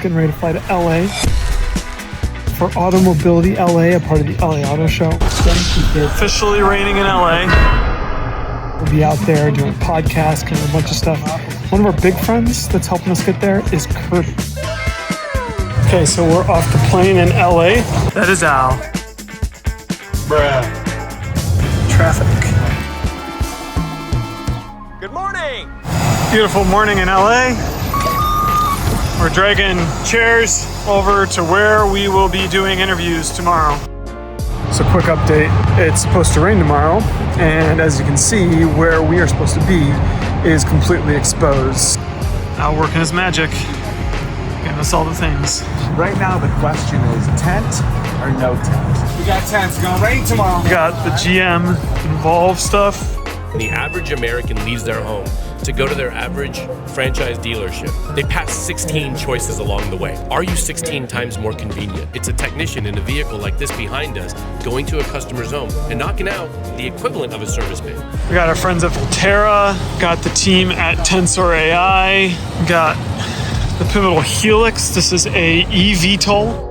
Getting ready to fly to LA for Automobility LA, a part of the LA Auto Show. Officially raining in LA. We'll be out there doing podcasts, kind of a bunch of stuff. One of our big friends that's helping us get there is Curbee. Okay, so we're off the plane in LA. That is Al. Bruh. Traffic. Good morning! Beautiful morning in LA. We're dragging chairs over to where we will be doing interviews tomorrow. So quick update, it's supposed to rain tomorrow, and as you can see, where we are supposed to be is completely exposed. Al working his magic, getting us all the things. Right now the question is tent or no tent? We got tents, it's gonna rain tomorrow. We got the GM involved stuff. The average American leaves their home to go to their average franchise dealership. They pass 16 choices along the way. Are you 16 times more convenient? It's a technician in a vehicle like this behind us going to a customer's home and knocking out the equivalent of a service bay. We got our friends at Volterra, got the team at Tensor AI, got the Pivotal Helix. This is a eVTOL.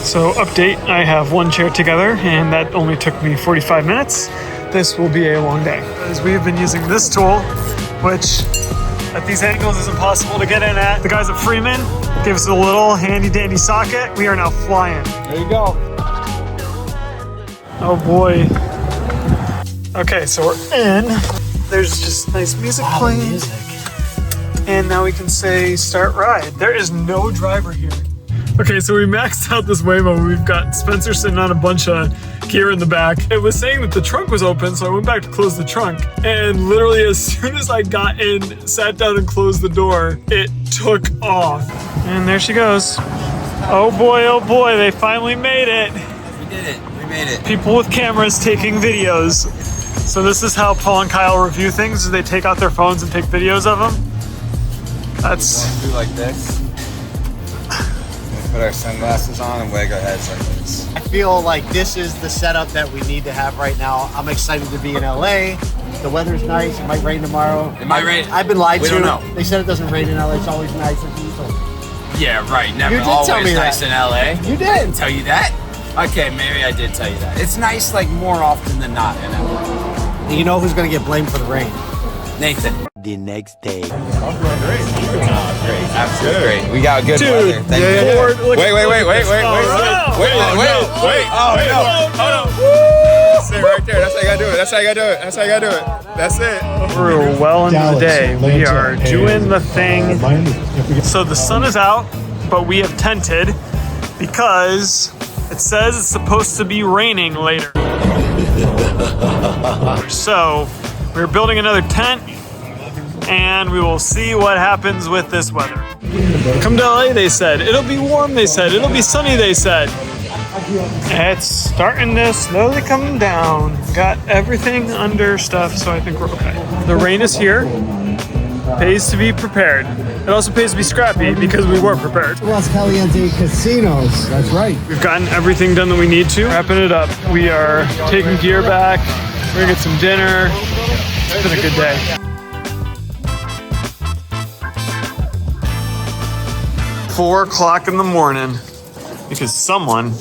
So update, I have one chair together and that only took me 45 minutes. This will be a long day. As we've been using this tool, which at these angles is impossible to get in at. The guys at Freeman gave us a little handy dandy socket. We are now flying. There you go. Oh boy. Okay, so we're in. There's just nice music playing. And now we can say start ride. There is no driver here. Okay, so we maxed out this Waymo. We've got Spencer sitting on a bunch of gear in the back. It was saying that the trunk was open, so I went back to close the trunk. And literally as soon as I got in, sat down and closed the door, it took off. And there she goes. Oh boy, they finally made it. We did it, we made it. People with cameras taking videos. So this is how Paul and Kyle review things, is they take out their phones and take videos of them. That's... Do like this. Put our sunglasses on and wag our heads like this. I feel like this is the setup that we need to have right now. I'm excited to be in LA. The weather's nice. It might rain tomorrow. It might rain. I've been lied to. We don't know. They said it doesn't rain in LA. It's always nice and peaceful. Yeah, right. Never You did always tell me nice that. in LA. You did. I didn't tell you that. Okay, maybe I did tell you that. It's nice like more often than not in LA. And you know who's going to get blamed for the rain? Nathan. The next day. Great. Absolutely great. We got good weather. Thank you. Ford, look Wait. at- Wait. Oh, no. Sit right there. That's how you gotta do it. That's it. We're well into the day. We are doing the thing. So the sun is out, but we have tented because it says it's supposed to be raining later. So we're building another tent and we will see what happens with this weather. Come to LA, they said. It'll be warm, they said. It'll be sunny, they said. It's starting to slowly come down. Got everything under stuff, so I think we're okay. The rain is here. Pays to be prepared. It also pays to be scrappy because we were prepared. Los Caliente Casinos. That's right. We've gotten everything done that we need to. Wrapping it up. We are taking gear back. We're gonna get some dinner. It's been a good day. 4 o'clock in the morning because someone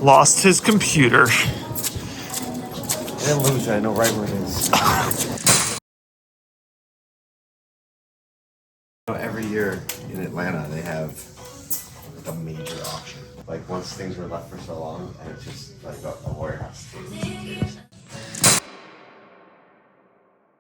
lost his computer. I didn't lose it. I know right where it is. Every year in Atlanta, they have like a major auction. Like once things were left for so long, and it's just like a warehouse.